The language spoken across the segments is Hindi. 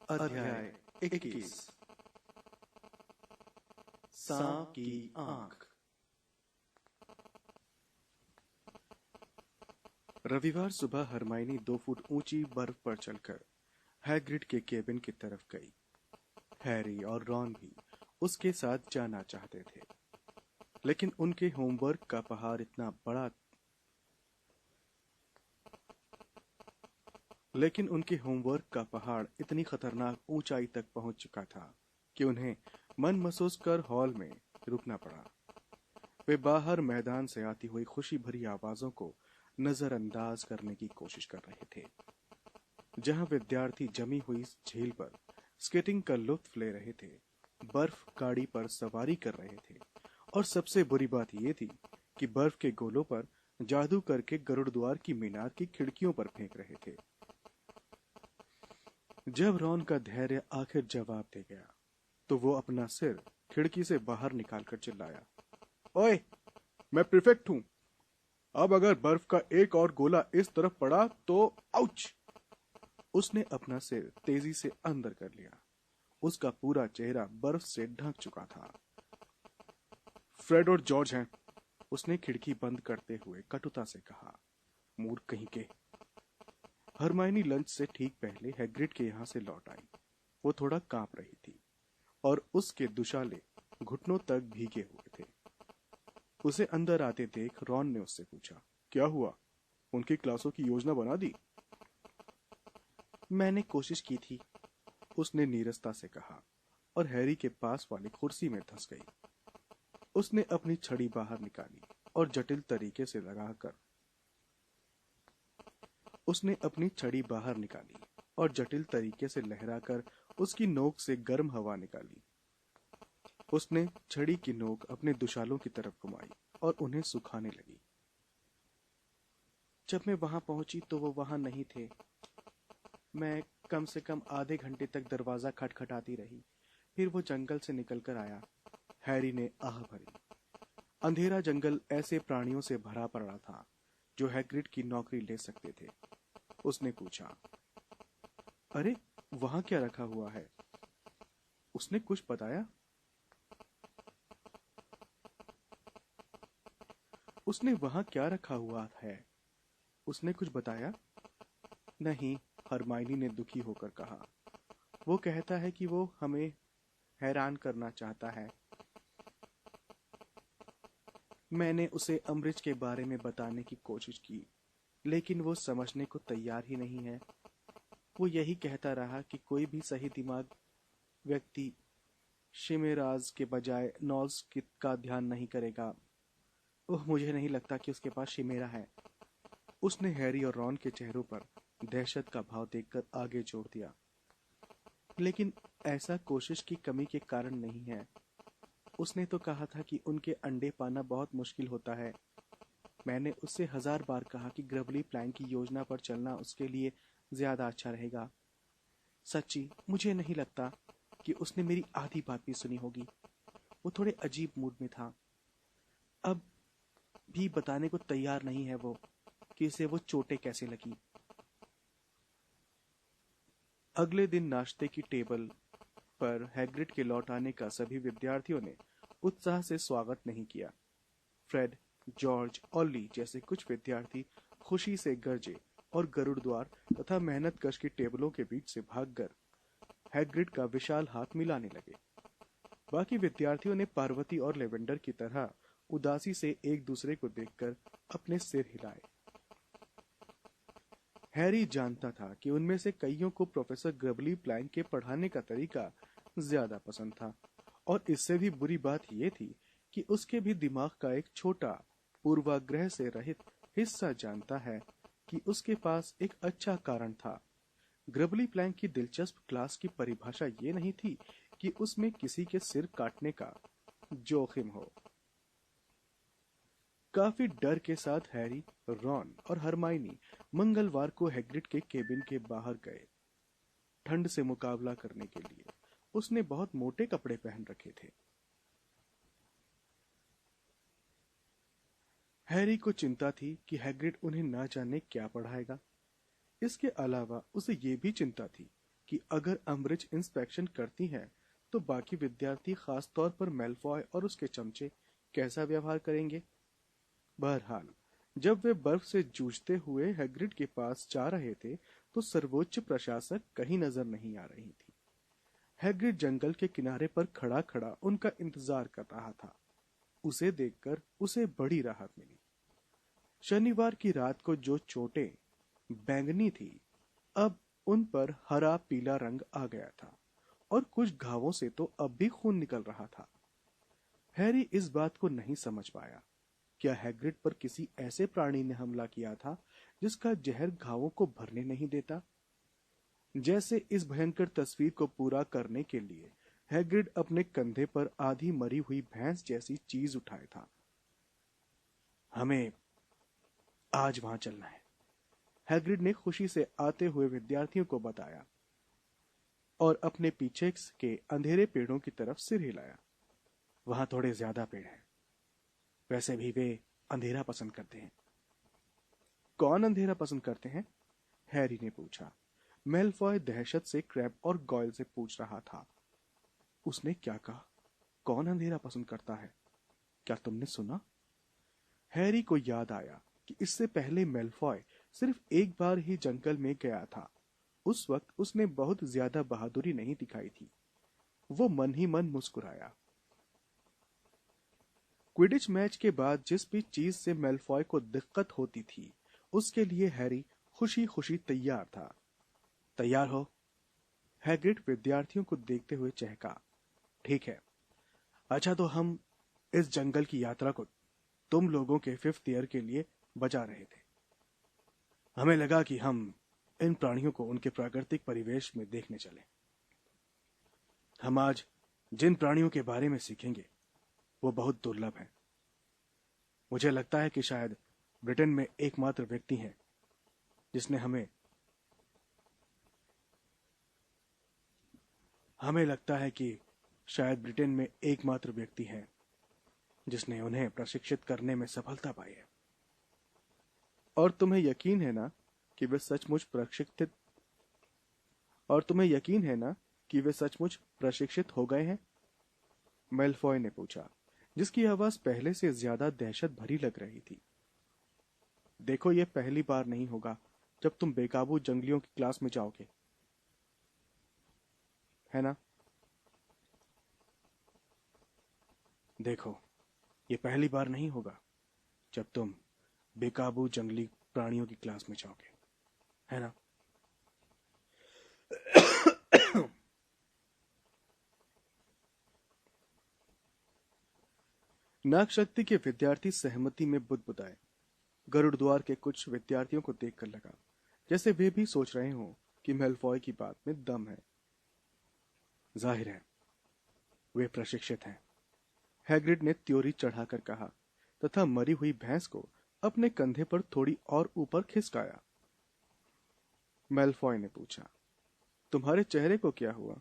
अध्याय 21। सांप की आंख। रविवार सुबह हरमाइनी 2 फुट ऊंची बर्फ पर चलकर हैग्रिड के केबिन की तरफ गई। हैरी और रॉन भी उसके साथ जाना चाहते थे, लेकिन उनके होमवर्क का पहाड़ इतनी खतरनाक ऊंचाई तक पहुंच चुका था कि उन्हें मन महसूस कर हॉल में रुकना पड़ा। वे बाहर मैदान से आती हुई खुशी भरी आवाजों को नजरअंदाज करने की कोशिश कर रहे थे, जहां विद्यार्थी जमी हुई झील पर स्केटिंग का लुत्फ ले रहे थे, बर्फ गाड़ी पर सवारी कर रहे थे, और सबसे बुरी बात यह थी कि बर्फ के गोलों पर जादू करके गरुड़द्वार की मीनार की खिड़कियों पर फेंक रहे थे। जब रॉन का धैर्य आखिर जवाब दे गया तो वो अपना सिर खिड़की से बाहर निकालकर चिल्लाया, ओए, मैं प्रीफेक्ट हूं। अब अगर बर्फ का एक और गोला इस तरफ पड़ा तो आउच। उसने अपना सिर तेजी से अंदर कर लिया। उसका पूरा चेहरा बर्फ से ढक चुका था। फ्रेड और जॉर्ज हैं, उसने खिड़की बंद करते हुए कटुता से कहा। मूर्ख कहीं के। हरमाइनी लंच से ठीक पहले हैग्रिड के यहां से लौट आई। वो थोड़ा कांप रही थी और उसके दुशाले घुटनों तक भीगे हुए थे। उसे अंदर आते देख रॉन ने उससे पूछा, क्या हुआ? उनकी क्लासों की योजना बना दी? मैंने कोशिश की थी, उसने नीरसता से कहा और हैरी के पास वाली कुर्सी में धंस गई। उसने अपनी छड़ी बाहर निकाली और जटिल तरीके से लहराकर उसकी नोक से गर्म हवा निकाली। उसने छड़ी की नोक अपने दुशालों की तरफ घुमाई और उन्हें सुखाने लगी। जब मैं वहां पहुंची तो वो वहां नहीं थे। मैं कम से कम आधे घंटे तक दरवाजा खटखटाती रही, फिर वो जंगल से निकलकर आया। हैरी ने आह भरी। अंधेरा जंगल ऐसे प्राणियों से भरा पड़ा था जो हैग्रिड की नौकरी ले सकते थे। उसने पूछा, अरे, वहां क्या रखा हुआ है? उसने कुछ बताया? उसने वहां क्या रखा हुआ है? उसने कुछ बताया? नहीं, हरमाइनी ने दुखी होकर कहा। वो कहता है कि वो हमें हैरान करना चाहता है। मैंने उसे अम्बरिज के बारे में बताने की कोशिश की, लेकिन वो समझने को तैयार ही नहीं है। वो यही कहता रहा कि कोई भी सही दिमाग व्यक्ति शिमेराज के बजाय नॉल्स का ध्यान नहीं करेगा। ओह, मुझे नहीं लगता कि उसके पास शिमेरा है। उसने हैरी और रॉन के चेहरों पर दहशत का भाव देखकर आगे जोड़ दिया। लेकिन ऐसा कोशिश की कमी के कारण नहीं है। उसने तो कहा था कि उनके अंडे पाना बहुत मुश्किल होता है। मैंने उससे 1000 बार कहा कि ग्रबली प्लैंक की योजना पर चलना उसके लिए ज्यादा अच्छा रहेगा। सच्ची, मुझे नहीं लगता कि उसने मेरी आधी बात भी सुनी होगी। वो थोड़े अजीब मूड में था। अब भी बताने को तैयार नहीं है वो कि उसे वो चोटें कैसे लगी। अगले दिन नाश्ते की टेबल पर हैग्रिड के लौट आने का सभी विद्यार्थियों ने उत्साह से स्वागत नहीं किया। फ्रेड, जॉर्ज और ली जैसे कुछ विद्यार्थी खुशी से गरजे और गरुड़द्वार तथा मेहनतकश की टेबलों के बीच से भागकर हैग्रिड का विशाल हाथ मिलाने लगे। बाकी विद्यार्थियों ने पार्वती और लेवेंडर की तरह उदासी से एक दूसरे को देखकर अपने सिर हिलाए। हैरी जानता था कि उनमें से कईयों को प्रोफेसर ग्रबली प्लैंक के पढ़ाने का तरीका ज्यादा पसंद था, और इससे भी बुरी बात यह थी कि उसके भी दिमाग का एक छोटा पूर्वाग्रह से रहित हिस्सा जानता है कि उसके पास एक अच्छा कारण था। ग्रबली प्लैंक की दिलचस्प क्लास की परिभाषा ये नहीं थी कि उसमें किसी के सिर काटने का जोखिम हो। काफी डर के साथ हैरी, रॉन और हरमाइनी मंगलवार को हैग्रिड के केबिन के बाहर गए। ठंड से मुकाबला करने के लिए उसने बहुत मोटे कपड़े पहन रखे थे। हैरी को चिंता थी कि हैग्रिड उन्हें ना जाने क्या पढ़ाएगा। इसके अलावा उसे ये भी चिंता थी कि अगर अम्बरिज इंस्पेक्शन करती हैं तो बाकी विद्यार्थी, खास तौर पर मेलफॉय और उसके चमचे, कैसा व्यवहार करेंगे। बहरहाल, जब वे बर्फ से जूझते हुए हैग्रिड के पास जा रहे थे तो सर्वोच्च प्रशासक कहीं नजर नहीं आ रही थी। हैग्रिड जंगल के किनारे पर खड़ा खड़ा उनका इंतजार कर रहा था। उसे देखकर उसे बड़ी राहत मिली। शनिवार की रात को जो चोटें बैंगनी थी, अब उन पर हरा पीला रंग आ गया था और कुछ घावों से तो अब भी खून निकल रहा था। हैरी इस बात को नहीं समझ पाया। क्या हैग्रिड पर किसी ऐसे प्राणी ने हमला किया था जिसका जहर घावों को भरने नहीं देता। जैसे इस भयंकर तस्वीर को पूरा करने के लिए हैग्रिड अपने कंधे पर आधी मरी हुई भैंस जैसी चीज उठाए था। हमें आज वहां चलना है, हैग्रिड ने खुशी से आते हुए विद्यार्थियों को बताया और अपने पीछे के अंधेरे पेड़ों की तरफ सिर हिलाया। वहां थोड़े ज्यादा पेड़ हैं, वैसे भी वे अंधेरा पसंद करते हैं। कौन अंधेरा पसंद करते हैं? हैरी ने पूछा। मेलफॉय दहशत से क्रैब और गॉयल से पूछ रहा था। उसने क्या कहा? कौन अंधेरा पसंद करता है? क्या तुमने सुना? हैरी को याद आया कि इससे पहले मेलफॉय सिर्फ एक बार ही जंगल में गया था। उस वक्त उसने बहुत ज्यादा बहादुरी नहीं दिखाई थी। वो मन ही मन मुस्कुराया। क्विडिच मैच के बाद जिस भी चीज से मेलफॉय को दिक्कत होती थी, उसके लिए हैरी खुशी खुशी तैयार था। तैयार हो? हैग्रिड विद्यार्थियों को देखते हुए चहका। ठीक है। अच्छा, तो हम इस जंगल की यात्रा को तुम लोगों के 5th ईयर के लिए बचा रहे थे। हमें लगा कि हम इन प्राणियों को उनके प्राकृतिक परिवेश में देखने चले। हम आज जिन प्राणियों के बारे में सीखेंगे वो बहुत दुर्लभ हैं। मुझे लगता है कि शायद ब्रिटेन में एकमात्र व्यक्ति हैं जिसने हमें लगता है कि शायद ब्रिटेन में एकमात्र व्यक्ति हैं जिसने उन्हें प्रशिक्षित करने में सफलता पाई है। और तुम्हें यकीन है ना कि वे सचमुच प्रशिक्षित हो गए हैं? मेलफॉय ने पूछा, जिसकी आवाज पहले से ज्यादा दहशत भरी लग रही थी। देखो, ये पहली बार नहीं होगा जब तुम बेकाबू जंगलियों की क्लास में जाओगे, है ना? देखो, ये पहली बार नहीं होगा जब तुम बेकाबू जंगली प्राणियों की क्लास में जाओगे, है ना? नागशक्ति के विद्यार्थी सहमति में बुदबुदाए। गरुड़ द्वार के कुछ विद्यार्थियों को देखकर लगा जैसे वे भी सोच रहे हों कि मेलफॉय की बात में दम है। जाहिर है वे प्रशिक्षित हैं, हैग्रिड ने त्योरी चढ़ाकर कहा तथा मरी हुई भैंस को अपने कंधे पर थोड़ी और ऊपर खिसकाया। मेलफॉय ने पूछा, तुम्हारे चेहरे को क्या हुआ?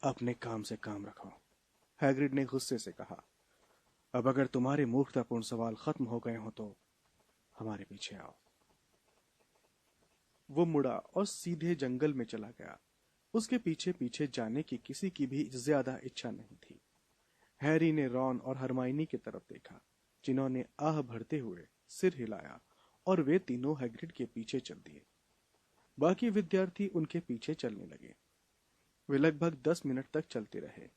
अपने काम से काम रखो, हैग्रिड ने गुस्से से कहा। अब अगर तुम्हारे मूर्खतापूर्ण सवाल खत्म हो गए हो तो हमारे पीछे आओ। वो मुड़ा और सीधे जंगल में चला गया। उसके पीछे पीछे जाने की किसी की भी ज्यादा इच्छा नहीं थी। हैरी ने रॉन और हरमाइनी की तरफ देखा, जिन्होंने आह भरते हुए सिर हिलाया, और वे तीनों हैग्रिड के पीछे चल दिए। बाकी विद्यार्थी उनके पीछे चलने लगे। वे लगभग 10 मिनट तक चलते रहे।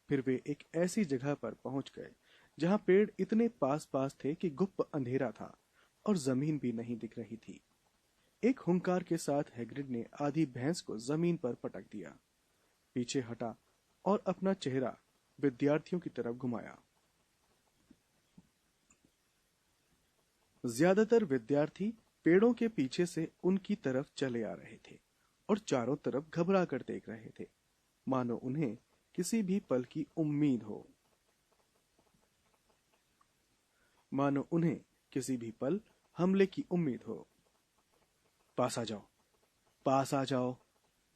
फिर वे एक ऐसी जगह पर पहुंच गए जहां पेड़ इतने पास पास थे कि गुप्त अंधेरा था और जमीन भी नहीं दिख रही थी। एक हुंकार के साथ हैग्रिड ने आधी भैंस को जमीन पर पटक दिया, पीछे हटा और अपना चेहरा विद्यार्थियों की तरफ घुमाया। ज्यादातर विद्यार्थी पेड़ों के पीछे से उनकी तरफ चले आ रहे थे और चारों तरफ घबरा कर देख रहे थे, मानो उन्हें किसी भी पल की उम्मीद हो। मानो उन्हें किसी भी पल हमले की उम्मीद हो। पास आ जाओ, पास आ जाओ,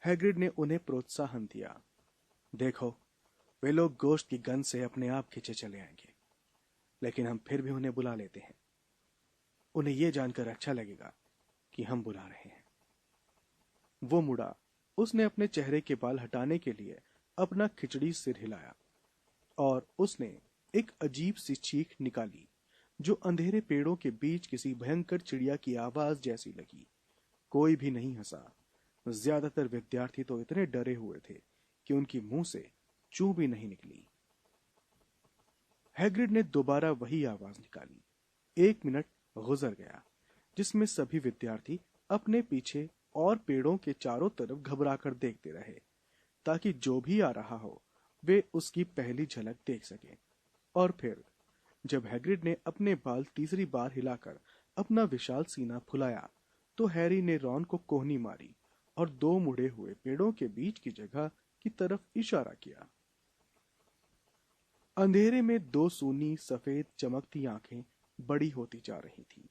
हैग्रिड ने उन्हें प्रोत्साहन दिया। देखो, वे लोग गोश्त की गंध से अपने आप खींचे चले आएंगे, लेकिन हम फिर भी उन्हें बुला लेते हैं। उन्हें यह जानकर अच्छा लगेगा कि हम बुला रहे हैं। वो मुड़ा उसने अपने चेहरे के बाल हटाने के लिए अपना खिचड़ी सिर हिलाया और उसने एक अजीब सी चीख निकाली जो अंधेरे पेड़ों के बीच किसी भयंकर चिड़िया की आवाज जैसी लगी। कोई भी नहीं हंसा। ज्यादातर विद्यार्थी तो इतने डरे हुए थे कि उनकी मुंह से चू भी नहीं निकली। हैग्रिड ने दोबारा वही आवाज निकाली। 1 मिनट गुजर गया जिसमें सभी विद्यार्थी अपने पीछे और पेड़ों के चारों तरफ घबराकर देखते रहे ताकि जो भी आ रहा हो वे उसकी पहली झलक देख सकें। और फिर जब हैग्रिड ने अपने बाल तीसरी बार हिलाकर अपना विशाल सीना फुलाया तो हैरी ने रॉन को कोहनी मारी और 2 मुड़े हुए पेड़ों के बीच की जगह की तरफ इशारा किया। अंधेरे में 2 सूनी सफेद चमकती आंखें बड़ी होती जा रही थीं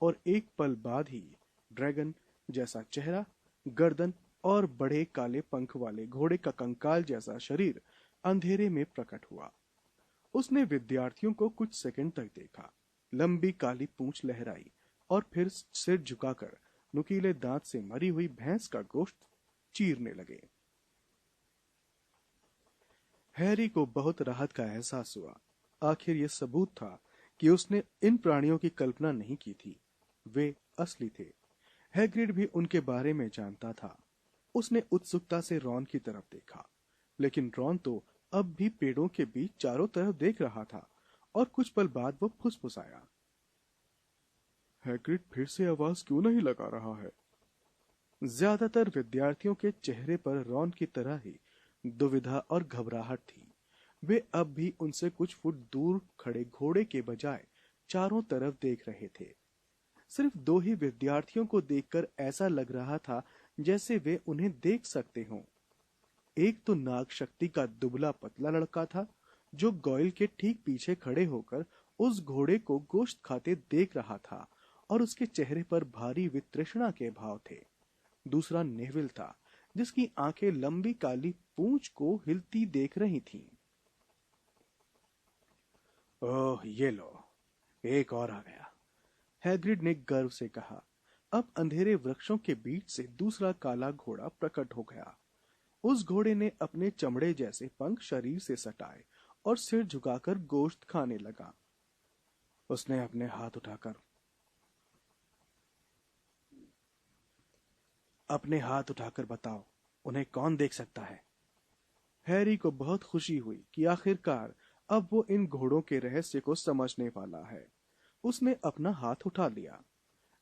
और एक पल बाद ही ड्रैगन जैसा चेहरा, गर्दन और बड़े काले पंख वाले घोड़े का कंकाल जैसा शरीर अंधेरे में प्रकट हुआ। उसने विद्यार्थियों को कुछ सेकंड तक देखा, लंबी काली पूंछ लहराई और फिर सिर झुकाकर नुकीले दांत से मरी हुई भैंस का गोश्त चीरने लगे। हैरी को बहुत राहत का एहसास हुआ। आखिर यह सबूत था कि उसने इन प्राणियों की कल्पना नहीं की थी, वे असली थे। हैग्रिड भी उनके बारे में जानता था। उसने उत्सुकता से रॉन की तरफ देखा, लेकिन रॉन तो अब भी पेड़ों के बीच चारों तरफ देख रहा था और कुछ पल बाद वो फुसफुसाया, हैग्रिड फिर से आवाज क्यों नहीं लगा रहा है? ज्यादातर विद्यार्थियों के चेहरे पर रॉन की तरह ही दुविधा और घबराहट थी। वे अब भी उनसे कुछ फुट दूर खड़े घोड़े के बजाय चारों तरफ देख रहे थे। सिर्फ 2 ही विद्यार्थियों को देखकर ऐसा लग रहा था जैसे वे उन्हें देख सकते हों। एक तो नाग शक्ति का दुबला पतला लड़का था जो गॉयल के ठीक पीछे खड़े होकर उस घोड़े को गोश्त खाते देख रहा था और उसके चेहरे पर भारी वितृष्णा के भाव थे। दूसरा नेविल था जिसकी आंखें लंबी काली पूंछ को हिलती देख रही थीं। ओह, ये लो, एक और आ गया, हैग्रिड ने गर्व से कहा। अब अंधेरे वृक्षों के बीच से दूसरा काला घोड़ा प्रकट हो गया। उस घोड़े ने अपने चमड़े जैसे पंख शरीर से सटाए और सिर झुकाकर गोश्त खाने लगा। उसने अपने हाथ उठाकर बताओ, उन्हें कौन देख सकता है? हैरी को बहुत खुशी हुई कि आखिरकार अब वो इन घोड़ों के रहस्य को समझने वाला है। उसने अपना हाथ उठा लिया।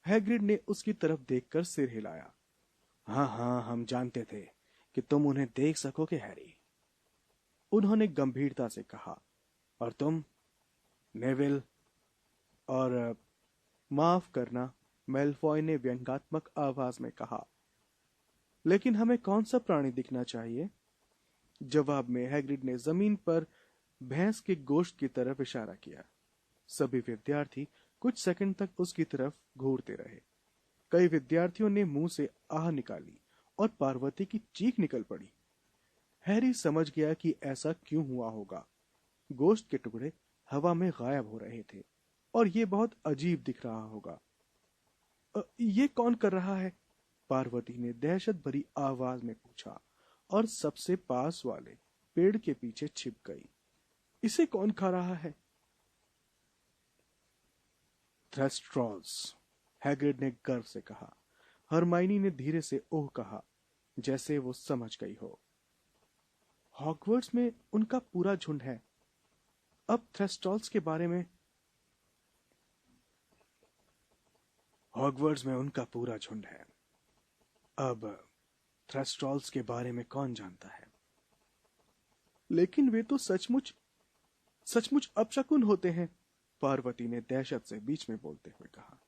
हैग्रिड ने उसकी तरफ देखकर सिर हिलाया। हाँ हाँ, हम जानते थे कि तुम उन्हें देख सकोगे हैरी, उन्होंने गंभीरता से कहा। और तुम, नेविल? और माफ करना, मेलफॉय ने व्यंग्यात्मक आवाज में कहा। लेकिन हमें कौन सा प्राणी दिखना चाहिए? जवाब में हैग्रिड ने जमीन पर भैंस के गोश्त की तरफ इशारा किया। सभी विद्यार्थी कुछ सेकंड तक उसकी तरफ घूरते रहे। कई विद्यार्थियों ने मुंह से आह निकाली और पार्वती की चीख निकल पड़ी। हैरी समझ गया कि ऐसा क्यों हुआ होगा। गोश्त के टुकड़े हवा में गायब हो रहे थे और ये बहुत अजीब दिख रहा होगा। ये कौन कर रहा है? पार्वती ने दहशत भरी आवाज में पूछा और सबसे पास वाले पेड़ के पीछे छिप गई। इसे कौन खा रहा है? थ्रेस्ट्रॉल्स, हैग्रिड ने गर्व से कहा। हरमाइनी ने धीरे से ओह कहा, जैसे वो समझ गई हो। हॉगवर्ट्स में उनका पूरा झुंड है। अब थ्रेस्ट्रॉल्स के बारे में? हॉगवर्ट्स में उनका पूरा झुंड है। अब थ्रेस्ट्रॉल्स के बारे में कौन जानता है? लेकिन वे तो सचमुच अपशकुन होते हैं, पार्वती ने दहशत से बीच में बोलते हुए कहा।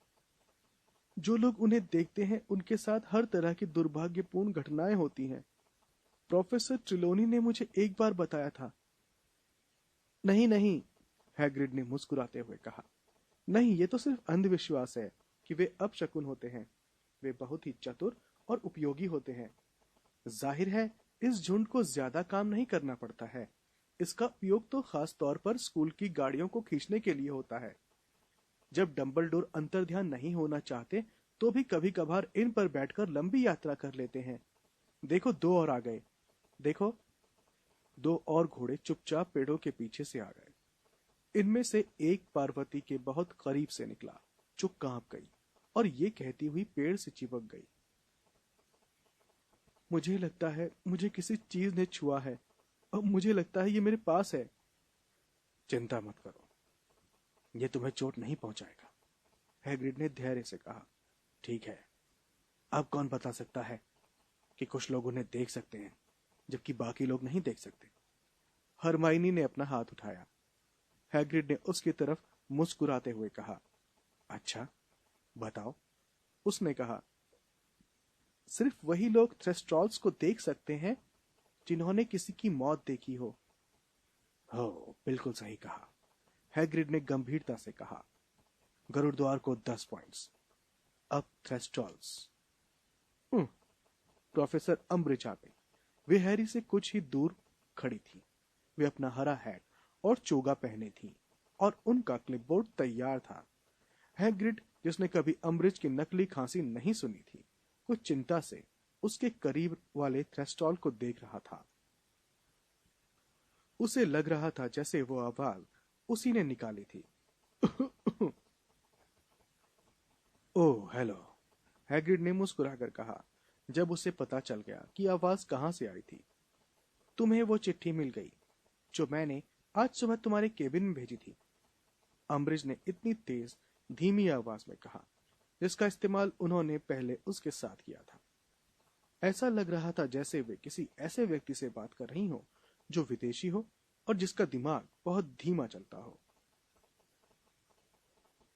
जो लोग उन्हें देखते हैं उनके साथ हर तरह की दुर्भाग्यपूर्ण घटनाएं होती हैं। प्रोफेसर ट्रिलोनी ने मुझे एक बार बताया था। नहीं नहीं, हैग्रिड ने मुस्कुराते हुए कहा। नहीं, ये तो सिर्फ अंधविश्वास है कि वे अपशकुन होते हैं। वे बहुत ही चतुर और उपयोगी होते हैं। जाहिर है इस झुंड को ज्यादा काम नहीं करना पड़ता है। इसका उपयोग तो खास तौर पर स्कूल की गाड़ियों को खींचने के लिए होता है। जब डंबलडोर अंतर्ध्यान नहीं होना चाहते तो भी कभी कभार इन पर बैठकर लंबी यात्रा कर लेते हैं। देखो, दो और आ गए। देखो, दो और घोड़े चुपचाप पेड़ों के पीछे से आ गए। इनमें से एक पार्वती के बहुत करीब से निकला, जो कांप गई और ये कहती हुई पेड़ से चिपक गई, मुझे लगता है मुझे किसी चीज ने छुआ है और मुझे लगता है ये मेरे पास है। चिंता मत करो, ये तुम्हें चोट नहीं पहुंचाएगा, हैग्रिड ने धैर्य से कहा। ठीक है, अब कौन बता सकता है कि कुछ लोग उन्हें देख सकते हैं जबकि बाकी लोग नहीं देख सकते। हरमाइनी ने अपना हाथ उठाया। हैग्रिड ने उसकी तरफ मुस्कुराते हुए कहा, अच्छा, बताओ। उसने कहा, सिर्फ वही लोग थ्रेस्ट्रॉल्स को देख सकते हैं जिन्होंने किसी की मौत देखी हो। बिल्कुल सही कहा, हैग्रिड ने गंभीरता से कहा। गरुड़द्वार को 10 पॉइंट्स। अब थ्रेस्ट्रॉल्स। प्रोफेसर अम्ब्रिज आ गई। वे हैरी से कुछ ही दूर खड़ी थी। वे अपना हरा हैट और चोगा पहने थी और उनका क्लिपबोर्ड तैयार था। हैग्रिड, जिसने कभी अम्ब्रिज की नकली खांसी नहीं सुनी थी, कुछ चिंता से उसके करीब वाले थ्रेस्टॉल को देख रहा था। उसे लग रहा था जैसे वो आवाज उसी ने निकाली थी। ओह, हेलो, हैग्रिड ने मुस्कुराकर कहा, जब उसे पता चल गया कि आवाज कहां से आई थी। तुम्हें वो चिट्ठी मिल गई जो मैंने आज सुबह तुम्हारे केबिन में भेजी थी, अम्ब्रिज ने इतनी तेज धीमी आवाज में कहा, जिसका इस्तेमाल उन्होंने पहले उसके साथ किया था। ऐसा लग रहा था जैसे वे किसी ऐसे व्यक्ति से बात कर रही हो जो विदेशी हो और जिसका दिमाग बहुत धीमा चलता हो।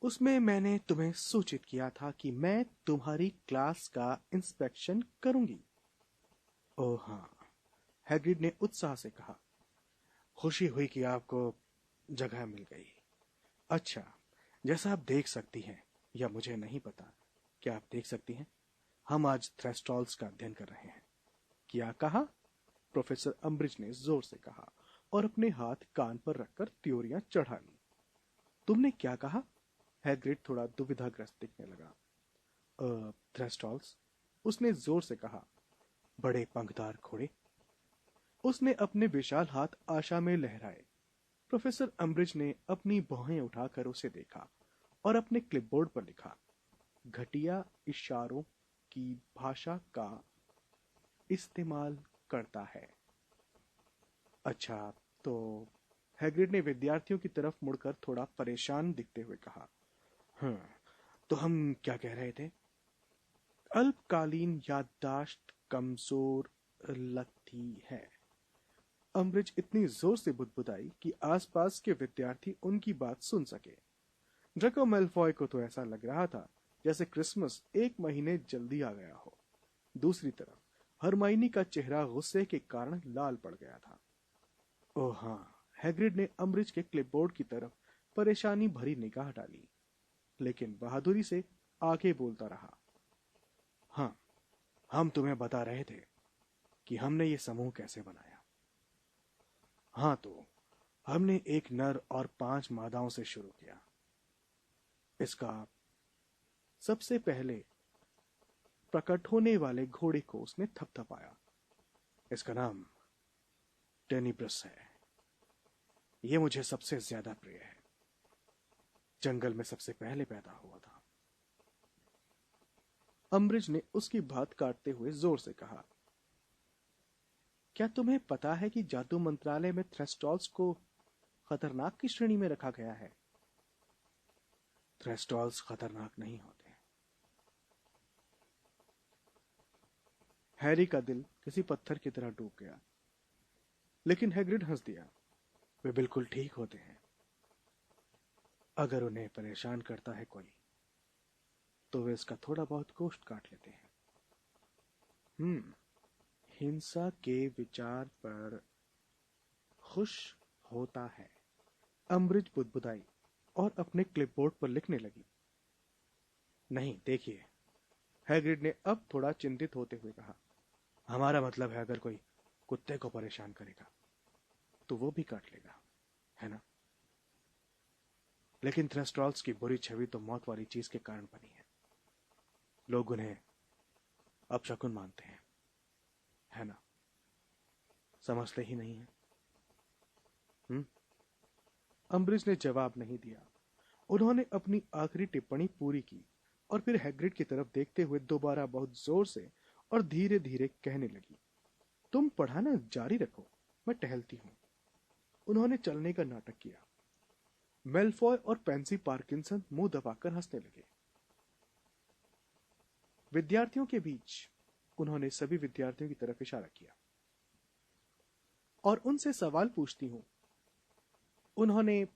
उसमें मैंने तुम्हें सूचित किया था कि मैं तुम्हारी क्लास का इंस्पेक्शन करूंगी। ओह हाँ, हैग्रिड ने उत्साह से कहा। खुशी हुई कि आपको जगह मिल गई। अच्छा, जैसा आप देख सकती हैं, या मुझे नहीं पता, क्या आप देख सकती हैं, हम आज थ्रेस्टॉल्स का अध्ययन कर रहे हैं। क्या कहा? प्रोफेसर अम्ब्रिज ने जोर से कहा और अपने हाथ कान पर रखकर त्योरियां चढ़ा ली। तुमने क्या कहा? हैग्रिड थोड़ा दुविधाग्रस्त दिखने लगा। थ्रेस्टॉल्स, उसने जोर से कहा। बड़े पंखदार घोड़े। उसने अपने विशाल हाथ आशा में लहराए। प्रोफेसर अम्ब्रिज ने अपनी बाहें उठाकर उसे देखा और अपने क्लिपबोर्ड पर लिखा, घटिया इशारों की भाषा का इस्तेमाल करता है। अच्छा, तो हैग्रिड ने विद्यार्थियों की तरफ मुड़कर थोड़ा परेशान दिखते हुए कहा, हाँ, तो हम क्या कह रहे थे? अल्पकालीन याददाश्त कमजोर लगती है। अम्ब्रिज इतनी जोर से बुदबुदाई कि आसपास के विद्यार्थी उनकी बात सुन सके। ड्रैको मैल्फॉय को तो ऐसा लग रहा था जैसे क्रिसमस 1 महीने जल्दी आ गया हो। दूसरी तरफ हरमाइनी का चेहरा गुस्से के कारण लाल पड़ गया था। ओह हाँ, हैग्रिड ने अम्ब्रिज के क्लिपबोर्ड की तरफ परेशानी भरी निगाह डाली, लेकिन बहादुरी से आगे बोलता रहा। हाँ, हम तुम्हें बता रहे थे कि हमने ये समूह कैसे बनाया। हाँ, तो हमने एक नर और 5 मादाओं से शुरू किया। इसका सबसे पहले प्रकट होने वाले घोड़े को उसने थपथपाया। इसका नाम टेनिब्रस है। यह मुझे सबसे ज्यादा प्रिय है। जंगल में सबसे पहले पैदा हुआ था। अम्ब्रिज ने उसकी बात काटते हुए जोर से कहा, क्या तुम्हें पता है कि जादू मंत्रालय में थ्रेस्टॉल्स को खतरनाक की श्रेणी में रखा गया है? थ्रेस्टॉल्स खतरनाक नहीं होते। हैरी का दिल किसी पत्थर की तरह डूब गया, लेकिन हैग्रिड हंस दिया। वे बिल्कुल ठीक होते हैं। अगर उन्हें परेशान करता है कोई, तो वे इसका थोड़ा बहुत गोश्त काट लेते हैं। हिंसा के विचार पर खुश होता है। अम्ब्रिज बुदबुदाई और अपने क्लिपबोर्ड पर लिखने लगी। नहीं, देखिए, हैग्रिड ने अब थोड़ा चिंतित होते हुए कहा, हमारा मतलब है अगर कोई कुत्ते को परेशान करेगा तो वो भी काट लेगा, है ना? लेकिन थ्रेस्ट्रॉल्स की बुरी छवि तो मौत वाली चीज के कारण बनी है। लोग उन्हें अपशकुन मानते हैं। है ना? समझते ही नहीं है। अम्बरीज ने जवाब नहीं दिया। उन्होंने अपनी आखिरी टिप्पणी पूरी की और फिर हैग्रिड की तरफ देखते हुए दोबारा बहुत जोर से और धीरे धीरे कहने लगी, तुम पढ़ाना जारी रखो, मैं टहलती हूं। उन्होंने चलने का नाटक किया। मेलफॉय और पेंसी पार्किंसन मुंह दबाकर हंसने लगे। विद्यार्थियों के बीच उन्होंने सभी विद्यार्थियों की तरफ इशारा किया और उनसे सवाल पूछती हूं। उन्होंने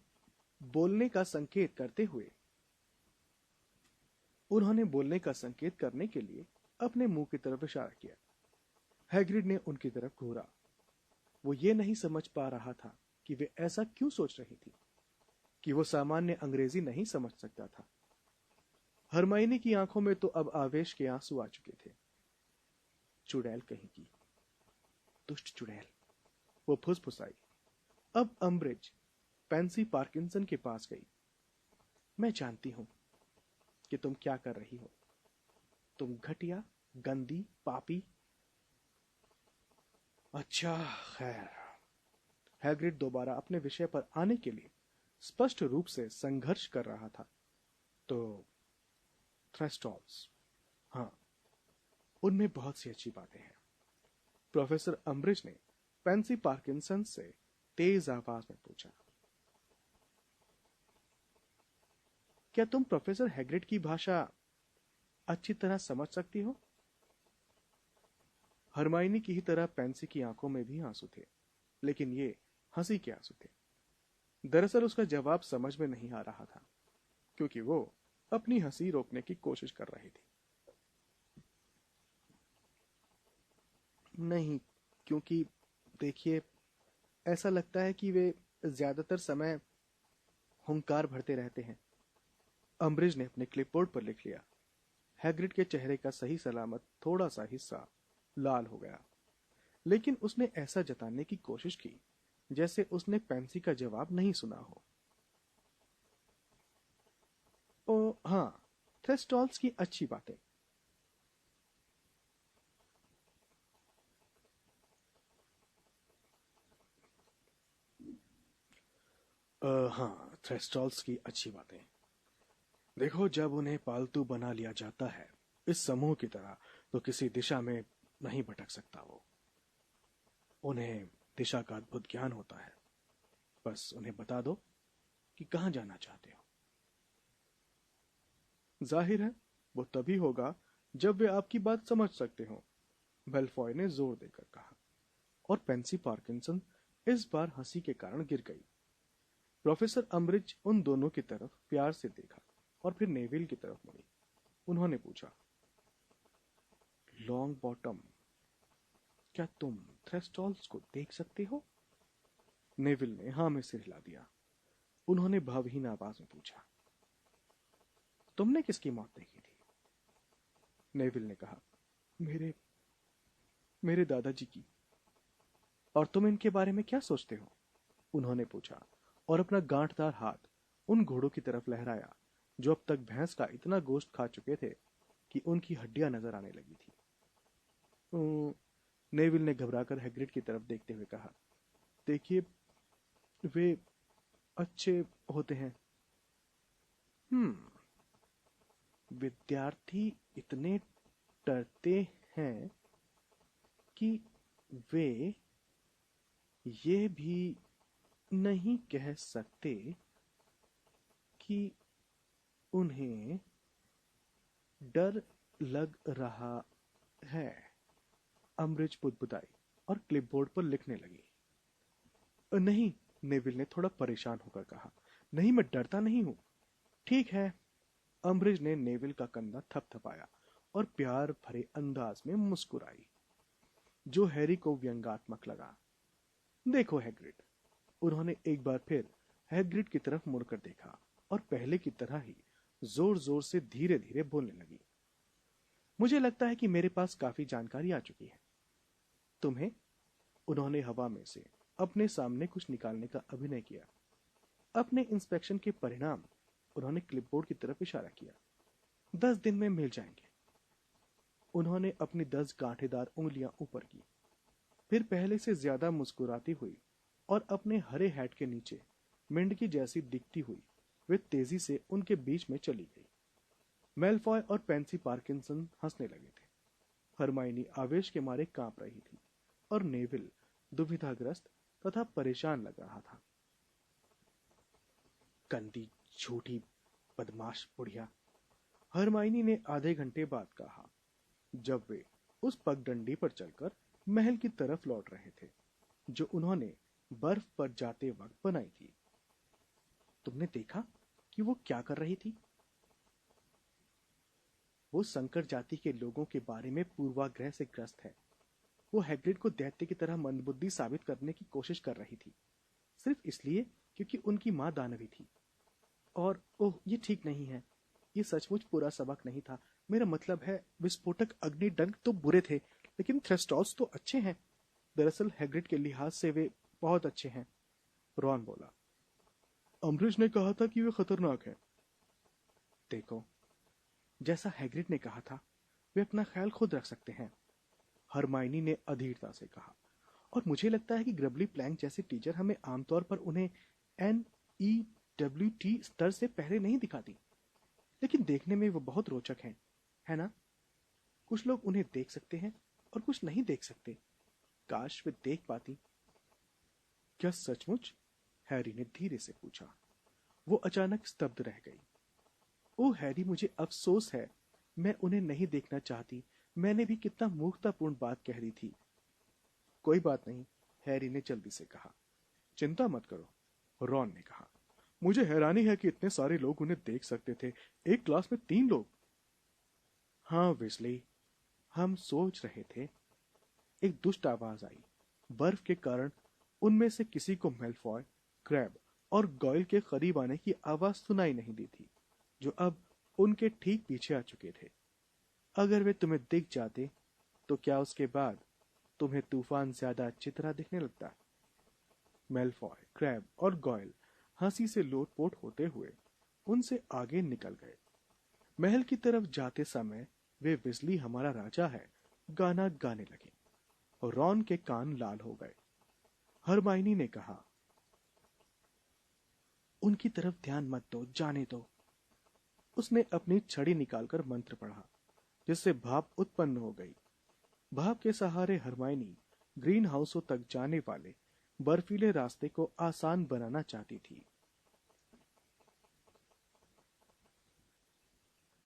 बोलने का संकेत करने के लिए अपने मुंह की तरफ इशारा किया। हैग्रिड ने उनकी तरफ घूरा। वो ये नहीं समझ पा रहा था कि वे ऐसा क्यों सोच रही थी, कि वो सामान्य अंग्रेजी नहीं समझ सकता था। हरमाइनी की आंखों में तो अब आवेश के आंसू आ चुके थे। चुड़ैल कहीं की, दुष्ट चुड़ैल, वो फुसफुसाई। अब अम्ब्रिज पेंसी पार्किंसन के पास गई। मैं जानती हूं कि तुम क्या कर रही हो, तुम घटिया, गंदी, पापी। अच्छा, खैर। हैग्रिड दोबारा अपने विषय पर आने के लिए स्पष्ट रूप से संघर्ष कर रहा था। तो थ्रेस्टॉल्स, हाँ, उनमें बहुत सी अच्छी बातें हैं। प्रोफेसर अम्ब्रिज ने पेंसी पार्किंसन से तेज आवाज में पूछा, क्या तुम प्रोफेसर हैग्रिड की भाषा अच्छी तरह समझ सकती हो? हरमाइनी की ही तरह पेंसी की आंखों में भी आंसू थे, लेकिन ये हंसी के आंसू थे। दरअसल उसका जवाब समझ में नहीं आ रहा था, क्योंकि वो अपनी हंसी रोकने की कोशिश कर रही थी। नहीं, क्योंकि देखिए, ऐसा लगता है कि वे ज्यादातर समय हुंकार भरते रहते हैं। अम्ब्रिज ने अपने क्लिपबोर्ड पर लिख लिया। हैग्रिड के चेहरे का सही सलामत थोड़ा सा हिस्सा लाल हो गया, लेकिन उसने ऐसा जताने की कोशिश की जैसे उसने पेंसी का जवाब नहीं सुना हो। ओ हाँ, थ्रेस्टॉल्स की अच्छी बातें। हाँ, थ्रेस्टॉल्स की अच्छी बातें। देखो, जब उन्हें पालतू बना लिया जाता है इस समूह की तरह, तो किसी दिशा में नहीं भटक सकता वो। उन्हें दिशा का अद्भुत ज्ञान होता है। बस उन्हें बता दो कि कहाँ जाना चाहते हो। जाहिर है वो तभी होगा जब वे आपकी बात समझ सकते हो, बेलफॉय ने जोर देकर कहा। और पेंसी पार्किंसन इस बार हंसी के कारण गिर गई। प्रोफेसर अम्ब्रिज उन दोनों की तरफ प्यार से देखा और फिर नेविल की तरफ मुड़ी। उन्होंने पूछा, लॉन्ग बॉटम, क्या तुम थ्रेस्टॉल्स को देख सकते हो? नेविल ने हाँ में सिर हिला दिया। उन्होंने भावहीन आवाज में पूछा, तुमने किसकी मौत देखी थी? नेविल ने कहा, मेरे मेरे दादाजी की। और तुम इनके बारे में क्या सोचते हो? उन्होंने पूछा और अपना गांठदार हाथ उन घोड़ों की तरफ लहराया जो अब तक भैंस का इतना गोश्त खा चुके थे कि उनकी हड्डियां नजर आने लगी थी। नेविल ने घबराकर हैग्रिड की तरफ देखते हुए कहा, देखिए, वे अच्छे होते हैं। विद्यार्थी इतने डरते हैं कि वे ये भी नहीं कह सकते कि उन्हें डर लग रहा है। अम्ब्रिज बुदबुदाई और क्लिपबोर्ड पर लिखने लगी। नहीं, नेविल ने थोड़ा परेशान होकर कहा, नहीं, मैं डरता नहीं हूं। ठीक है। अम्ब्रिज ने नेविल का कंधा थपथपाया और प्यार भरे अंदाज में मुस्कुराई, जो हैरी को व्यंग्यात्मक लगा। देखो हैग्रिड, उन्होंने एक बार फिर हैग्रिड की तरफ मुड़कर देखा और पहले की तरह ही जोर जोर से धीरे धीरे बोलने लगी। मुझे लगता है कि मेरे पास काफी जानकारी आ चुकी है। तुम्हें, उन्होंने हवा में से अपने सामने कुछ निकालने का अभिनय किया। अपने इंस्पेक्शन के परिणाम, उन्होंने क्लिपबोर्ड की तरफ इशारा किया, 10 दिन में मिल जाएंगे। उन्होंने अपनी 10 गांठेदार उंगलियां ऊपर की। फिर पहले से ज्यादा मुस्कुराती हुई और अपने हरे हैट के नीचे मेंढकी जैसी दिखती हुई वे तेजी से उनके बीच में चली गई। मेलफॉय और पेंसी पार्किंसन हंसने लगे थे। हरमाइनी आवेश के मारे कांप रही थी और नेविल दुविधाग्रस्त तथा परेशान लग रहा था। गंदी झूठी बदमाश बुढ़िया, हरमाइनी ने आधे घंटे बाद कहा, जब वे उस पगडंडी पर चलकर महल की तरफ लौट रहे थे जो उन्होंने बर्फ पर जाते वक्त बनाई थी। तुमने देखा कि वो क्या कर रही थी? वो संकर जाति के लोगों के बारे में पूर्वाग्रह से ग्रस्त है। वो हैग्रिड को दैत्य की तरह मंदबुद्धि साबित करने की कोशिश कर रही थी, सिर्फ इसलिए क्योंकि उनकी मां दानवी थी। और ओह, ये ठीक नहीं है। ये सचमुच पूरा सबक नहीं था। मेरा मतलब है, विस्फोटक अग्निडंक तो बुरे थे, लेकिन थ्रस्टॉल्स तो अच्छे हैं। दरअसल हैग्रिड के लिहाज से वे बहुत अच्छे हैं। रॉन बोला, अम्बरिश ने कहा था कि वे खतरनाक है। देखो, जैसा हैग्रिड ने कहा था, वे अपना ख्याल खुद रख सकते हैं, हरमाइनी ने अधीरता से कहा। और मुझे लगता है कि ग्रबली प्लैंक जैसी टीचर हमें आमतौर पर उन्हें NEWT स्तर से पहले नहीं दिखाती, लेकिन देखने में वो बहुत रोचक हैं, है ना? कुछ लोग उन्हें देख सकते हैं और कुछ नहीं देख सकते। काश वे देख पाती। क्या सचमुच? हैरी ने धीरे से पूछा। वो अचानक स्तब्ध रह गई। ओ हैरी, मुझे अफसोस है, मैं उन्हें नहीं देखना चाहती। मैंने भी कितना मूर्खतापूर्ण बात कह दी थी। कोई बात नहीं, हैरी ने जल्दी से कहा। चिंता मत करो, रॉन ने कहा। मुझे हैरानी है कि इतने सारे लोग उन्हें देख सकते थे। एक क्लास में 3 लोग। हाँ वेस्ली, हम सोच रहे थे। एक दुष्ट आवाज आई। बर्फ के कारण उनमें से किसी को मेलफॉय, क्रैब और गॉयल के करीब आने की आवाज सुनाई नहीं दी थी, जो अब उनके ठीक पीछे आ चुके थे। अगर वे तुम्हें दिख जाते तो क्या उसके बाद तुम्हें तूफान ज्यादा अच्छी तरह दिखने लगता? मेलफॉय, क्रैब और गॉयल हंसी से लोटपोट होते हुए उनसे आगे निकल गए। महल की तरफ जाते समय वे विजली हमारा राजा है गाना गाने लगे और रॉन के कान लाल हो गए। हरमाइनी ने कहा, उनकी तरफ ध्यान मत दो, जाने दो। उसने अपनी छड़ी निकालकर मंत्र पढ़ा, जिससे भाप उत्पन्न हो गई। भाप के सहारे हरमाइनी ग्रीन हाउसों तक जाने वाले बर्फीले रास्ते को आसान बनाना चाहती थी।